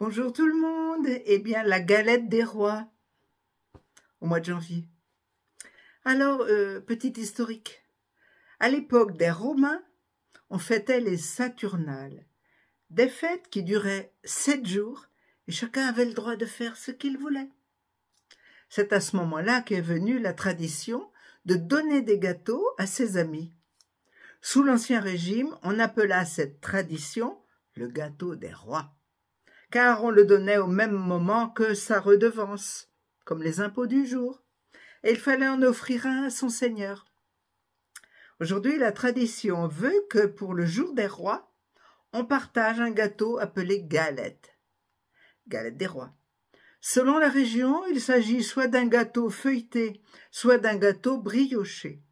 Bonjour tout le monde. Eh bien, la galette des rois au mois de janvier. Alors, petit historique. À l'époque des Romains, on fêtait les Saturnales, des fêtes qui duraient 7 jours et chacun avait le droit de faire ce qu'il voulait. C'est à ce moment-là qu'est venue la tradition de donner des gâteaux à ses amis. Sous l'Ancien Régime, on appela cette tradition le gâteau des rois, car on le donnait au même moment que sa redevance, comme les impôts du jour, et il fallait en offrir un à son seigneur. Aujourd'hui, la tradition veut que pour le jour des rois, on partage un gâteau appelé galette des rois. Selon la région, il s'agit soit d'un gâteau feuilleté, soit d'un gâteau brioché.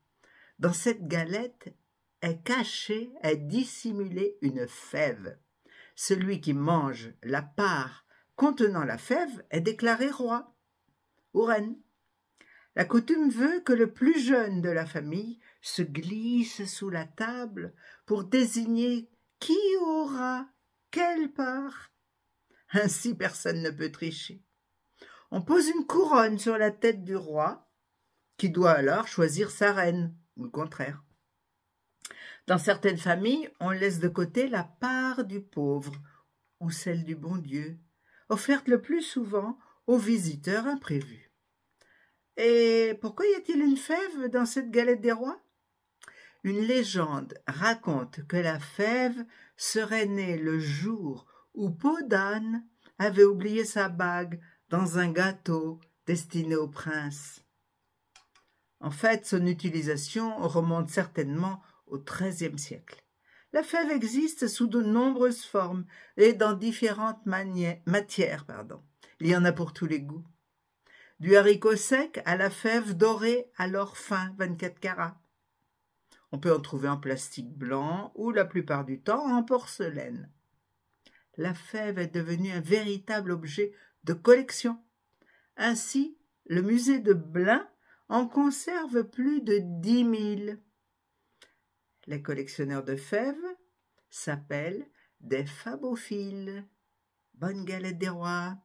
Dans cette galette est cachée, est dissimulée une fève. Celui qui mange la part contenant la fève est déclaré roi ou reine. La coutume veut que le plus jeune de la famille se glisse sous la table pour désigner qui aura quelle part. Ainsi personne ne peut tricher. On pose une couronne sur la tête du roi, qui doit alors choisir sa reine, ou le contraire. Dans certaines familles, on laisse de côté la part du pauvre, ou celle du bon Dieu, offerte le plus souvent aux visiteurs imprévus. Et pourquoi y a-t-il une fève dans cette galette des rois? Une légende raconte que la fève serait née le jour où Podane avait oublié sa bague dans un gâteau destiné au prince. En fait, son utilisation remonte certainement au XIIIe siècle. La fève existe sous de nombreuses formes et dans différentes matières. Il y en a pour tous les goûts. Du haricot sec à la fève dorée à l'or fin, 24 carats. On peut en trouver en plastique blanc ou la plupart du temps en porcelaine. La fève est devenue un véritable objet de collection. Ainsi, le musée de Blain en conserve plus de 10 000. Les collectionneurs de fèves s'appellent des fabophiles. Bonne galette des rois!